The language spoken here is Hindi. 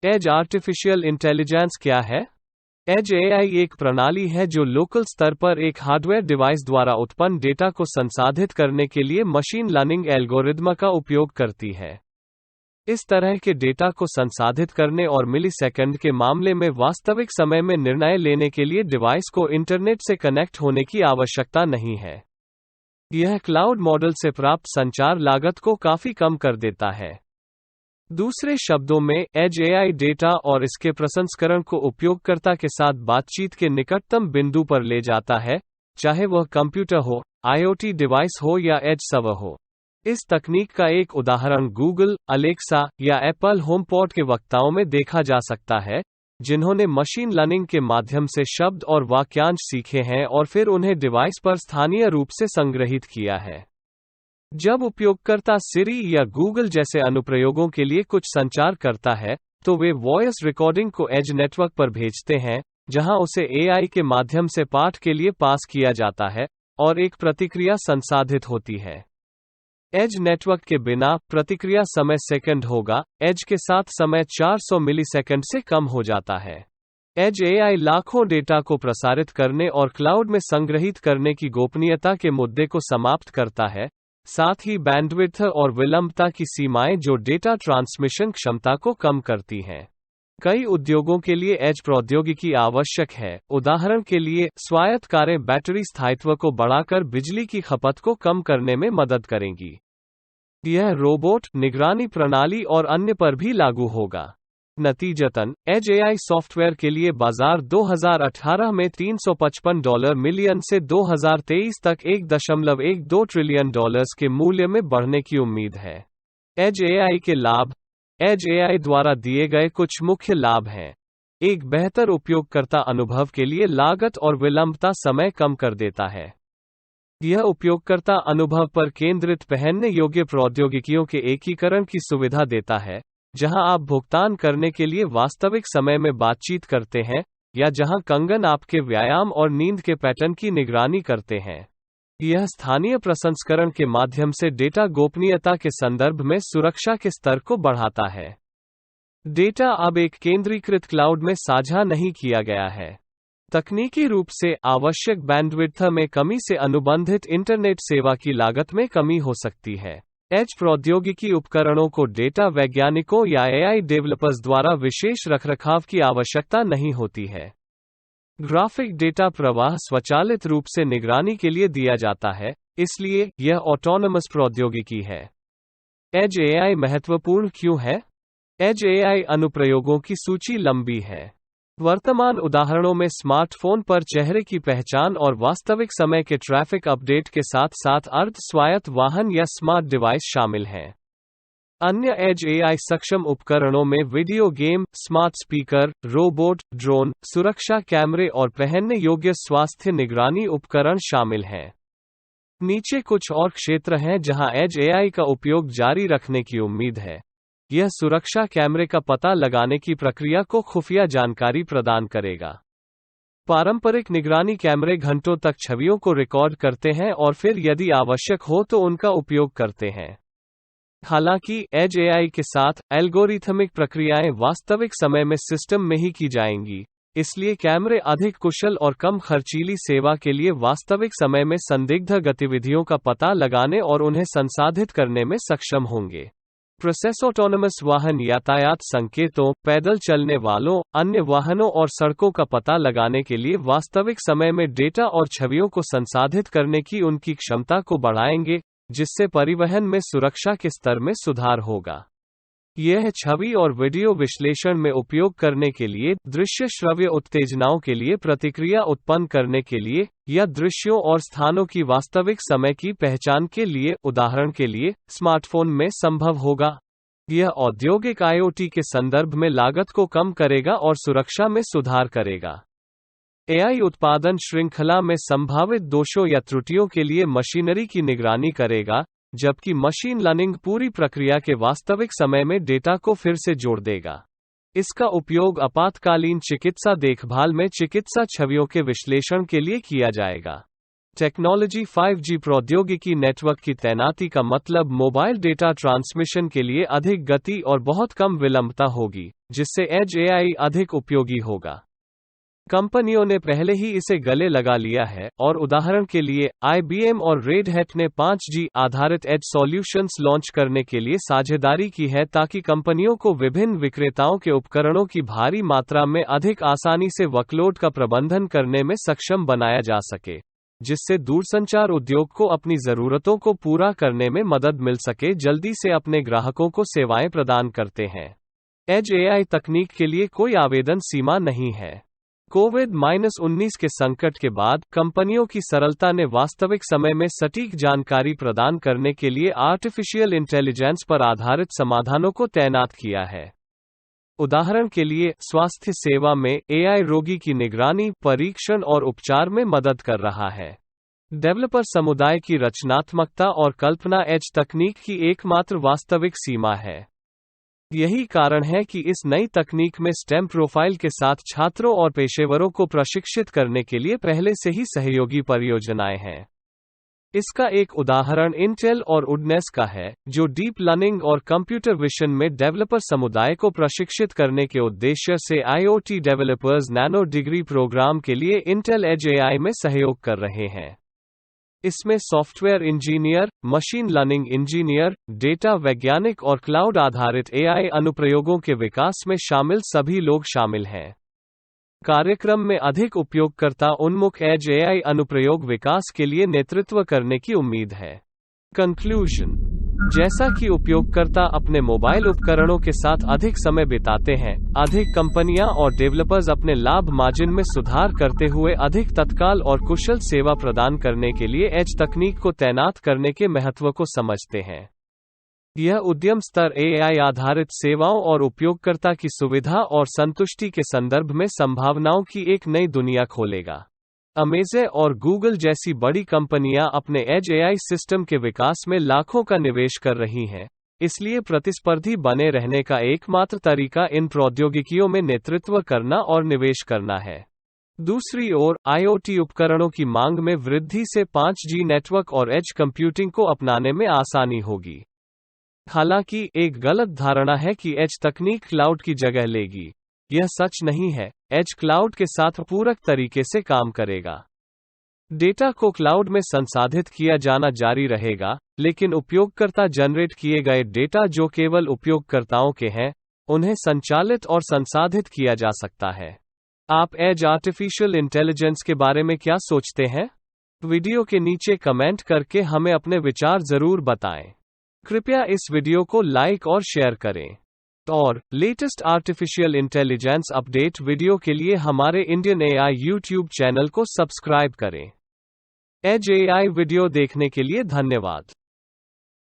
एज आर्टिफिशियल इंटेलिजेंस क्या है? एज एआई एक प्रणाली है जो लोकल स्तर पर एक हार्डवेयर डिवाइस द्वारा उत्पन्न डेटा को संसाधित करने के लिए मशीन लर्निंग एल्गोरिदम का उपयोग करती है। इस तरह के डेटा को संसाधित करने और मिलीसेकंड के मामले में वास्तविक समय में निर्णय लेने के लिए डिवाइस को इंटरनेट से कनेक्ट होने की आवश्यकता नहीं है। यह क्लाउड मॉडल से प्राप्त संचार लागत को काफी कम कर देता है। दूसरे शब्दों में, एज एआई डेटा और इसके प्रसंस्करण को उपयोगकर्ता के साथ बातचीत के निकटतम बिंदु पर ले जाता है, चाहे वह कंप्यूटर हो, आईओटी डिवाइस हो या एज सर्वर हो। इस तकनीक का एक उदाहरण गूगल, अलेक्सा या एप्पल होमपॉड के वक्ताओं में देखा जा सकता है, जिन्होंने मशीन लर्निंग के माध्यम से शब्द और वाक्यांश सीखे हैं और फिर उन्हें डिवाइस पर स्थानीय रूप से संग्रहित किया है। जब उपयोगकर्ता सिरी या गूगल जैसे अनुप्रयोगों के लिए कुछ संचार करता है, तो वे वॉयस रिकॉर्डिंग को एज नेटवर्क पर भेजते हैं, जहां उसे एआई के माध्यम से पाठ के लिए पास किया जाता है और एक प्रतिक्रिया संसाधित होती है। एज नेटवर्क के बिना प्रतिक्रिया समय सेकंड होगा, एज के साथ समय 400 मिलीसेकंड से कम हो जाता है। एज एआई लाखों डेटा को प्रसारित करने और क्लाउड में संग्रहित करने की गोपनीयता के मुद्दे को समाप्त करता है, साथ ही बैंडविड्थ और विलंबता की सीमाएं जो डेटा ट्रांसमिशन क्षमता को कम करती हैं। कई उद्योगों के लिए एज प्रौद्योगिकी आवश्यक है, उदाहरण के लिए स्वायत्त कारें बैटरी स्थायित्व को बढ़ाकर बिजली की खपत को कम करने में मदद करेंगी। यह रोबोट, निगरानी प्रणाली और अन्य पर भी लागू होगा। नतीजतन, एज एआई सॉफ्टवेयर के लिए बाजार 2018 में $355 मिलियन से 2023 तक $1.12 ट्रिलियन के मूल्य में बढ़ने की उम्मीद है। एज एआई के लाभ। एज एआई द्वारा दिए गए कुछ मुख्य लाभ हैं। एक बेहतर उपयोगकर्ता अनुभव के लिए लागत और विलंबता समय कम कर देता है। यह उपयोगकर्ता अनुभव पर केंद्रित पहनने योग्य प्रौद्योगिकियों के एकीकरण की सुविधा देता है, जहां आप भुगतान करने के लिए वास्तविक समय में बातचीत करते हैं, या जहां कंगन आपके व्यायाम और नींद के पैटर्न की निगरानी करते हैं। यह स्थानीय प्रसंस्करण के माध्यम से डेटा गोपनीयता के संदर्भ में सुरक्षा के स्तर को बढ़ाता है। डेटा अब एक केंद्रीकृत क्लाउड में साझा नहीं किया गया है। तकनीकी रूप से आवश्यक बैंडविड्थ में कमी से अनुबंधित इंटरनेट सेवा की लागत में कमी हो सकती है। एज प्रौद्योगिकी उपकरणों को डेटा वैज्ञानिकों या एआई डेवलपर्स द्वारा विशेष रखरखाव की आवश्यकता नहीं होती है। ग्राफिक डेटा प्रवाह स्वचालित रूप से निगरानी के लिए दिया जाता है, इसलिए यह ऑटोनमस प्रौद्योगिकी है। एज एआई महत्वपूर्ण क्यों है? एज एआई अनुप्रयोगों की सूची लंबी है। वर्तमान उदाहरणों में स्मार्टफोन पर चेहरे की पहचान और वास्तविक समय के ट्रैफिक अपडेट के साथ साथ अर्ध स्वायत्त वाहन या स्मार्ट डिवाइस शामिल हैं। अन्य एज एआई सक्षम उपकरणों में video game, smart speaker, robot, drone, सुरक्षा कैमरे और पहनने योग्य स्वास्थ्य निगरानी उपकरण शामिल हैं। नीचे कुछ और क्षेत्र हैं जहां एज एआई का उपयोग जारी रखने की उम्मीद है। यह सुरक्षा कैमरे का पता लगाने की प्रक्रिया को खुफिया जानकारी प्रदान करेगा। पारंपरिक निगरानी कैमरे घंटों तक छवियों को रिकॉर्ड करते हैं और फिर यदि आवश्यक हो तो उनका उपयोग करते हैं। हालांकि एज एआई के साथ एल्गोरिथमिक प्रक्रियाएं वास्तविक समय में सिस्टम में ही की जाएंगी, इसलिए कैमरे अधिक कुशल और कम खर्चीली सेवा के लिए वास्तविक समय में संदिग्ध गतिविधियों का पता लगाने और उन्हें संसाधित करने में सक्षम होंगे। प्रोसेस ऑटोनमस वाहन यातायात संकेतों, पैदल चलने वालों, अन्य वाहनों और सड़कों का पता लगाने के लिए वास्तविक समय में डेटा और छवियों को संसाधित करने की उनकी क्षमता को बढ़ाएंगे, जिससे परिवहन में सुरक्षा के स्तर में सुधार होगा। यह छवि और वीडियो विश्लेषण में उपयोग करने के लिए, दृश्य श्रव्य उत्तेजनाओं के लिए प्रतिक्रिया उत्पन्न करने के लिए, या दृश्यों और स्थानों की वास्तविक समय की पहचान के लिए, उदाहरण के लिए, स्मार्टफोन में संभव होगा। यह औद्योगिक IoT के संदर्भ में लागत को कम करेगा और सुरक्षा में सुधार करेगा। एआई उत्पादन श्रृंखला में संभावित दोषों या त्रुटियों के लिए मशीनरी की निगरानी करेगा, जबकि मशीन लर्निंग पूरी प्रक्रिया के वास्तविक समय में डेटा को फिर से जोड़ देगा। इसका उपयोग आपातकालीन चिकित्सा देखभाल में चिकित्सा छवियों के विश्लेषण के लिए किया जाएगा। टेक्नोलॉजी 5G प्रौद्योगिकी नेटवर्क की तैनाती का मतलब मोबाइल डेटा ट्रांसमिशन के लिए अधिक गति और बहुत कम विलंबता होगी, जिससे एज एआई अधिक उपयोगी होगा। कंपनियों ने पहले ही इसे गले लगा लिया है, और उदाहरण के लिए IBM और रेड हैट ने 5G आधारित एज सॉल्यूशंस लॉन्च करने के लिए साझेदारी की है ताकि कंपनियों को विभिन्न विक्रेताओं के उपकरणों की भारी मात्रा में अधिक आसानी से वर्कलोड का प्रबंधन करने में सक्षम बनाया जा सके, जिससे दूरसंचार उद्योग को अपनी जरूरतों को पूरा करने में मदद मिल सके। जल्दी से अपने ग्राहकों को सेवाएं प्रदान करते हैं। एज एआई तकनीक के लिए कोई आवेदन सीमा नहीं है। कोविड-19 के संकट के बाद कंपनियों की सरलता ने वास्तविक समय में सटीक जानकारी प्रदान करने के लिए आर्टिफिशियल इंटेलिजेंस पर आधारित समाधानों को तैनात किया है। उदाहरण के लिए, स्वास्थ्य सेवा में एआई रोगी की निगरानी, परीक्षण और उपचार में मदद कर रहा है। डेवलपर समुदाय की रचनात्मकता और कल्पना एज तकनीक की एकमात्र वास्तविक सीमा है। यही कारण है कि इस नई तकनीक में स्टेम प्रोफाइल के साथ छात्रों और पेशेवरों को प्रशिक्षित करने के लिए पहले से ही सहयोगी परियोजनाएं हैं। इसका एक उदाहरण इंटेल और उडनेस का है, जो डीप लर्निंग और कंप्यूटर विजन में डेवलपर समुदाय को प्रशिक्षित करने के उद्देश्य से IoT developers nano degree program के लिए इंटेल एज एआई में सहयोग कर रहे हैं। इसमें software engineer, machine learning engineer, data वैज्ञानिक और क्लाउड आधारित एआई अनुप्रयोगों के विकास में शामिल सभी लोग शामिल हैं। कार्यक्रम में अधिक उपयोगकर्ता उन्मुख एज एआई अनुप्रयोग विकास के लिए नेतृत्व करने की उम्मीद है। कंक्लूजन: जैसा कि उपयोगकर्ता अपने मोबाइल उपकरणों के साथ अधिक समय बिताते हैं, अधिक कंपनियां और डेवलपर्स अपने लाभ मार्जिन में सुधार करते हुए अधिक तत्काल और कुशल सेवा प्रदान करने के लिए एज तकनीक को तैनात करने के महत्व को समझते हैं। यह उद्यम स्तर एआई आधारित सेवाओं और उपयोगकर्ता की सुविधा और संतुष्टि के संदर्भ में संभावनाओं की एक नई दुनिया खोलेगा। अमेज़न और गूगल जैसी बड़ी कंपनियां अपने एज एआई सिस्टम के विकास में लाखों का निवेश कर रही हैं, इसलिए प्रतिस्पर्धी बने रहने का एकमात्र तरीका इन प्रौद्योगिकियों में नेतृत्व करना और निवेश करना है। दूसरी ओर, IoT उपकरणों की मांग में वृद्धि से 5G नेटवर्क और एज कंप्यूटिंग को अपनाने में आसानी होगी। हालांकि, एक गलत धारणा है कि एज तकनीक क्लाउड की जगह लेगी। यह सच नहीं है। एज क्लाउड के साथ पूरक तरीके से काम करेगा। डेटा को क्लाउड में संसाधित किया जाना जारी रहेगा, लेकिन उपयोगकर्ता जनरेट किए गए डेटा जो केवल उपयोगकर्ताओं के हैं, उन्हें संचालित और संसाधित किया जा सकता है। आप एज आर्टिफिशियल इंटेलिजेंस के बारे में क्या सोचते हैं? वीडियो के नीचे कमेंट करके हमें अपने विचार जरूर बताएं। कृपया इस वीडियो को लाइक और शेयर करें। और latest artificial intelligence update video के लिए हमारे इंडियन एआई यूट्यूब चैनल को सब्सक्राइब करें। एज एआई वीडियो देखने के लिए धन्यवाद।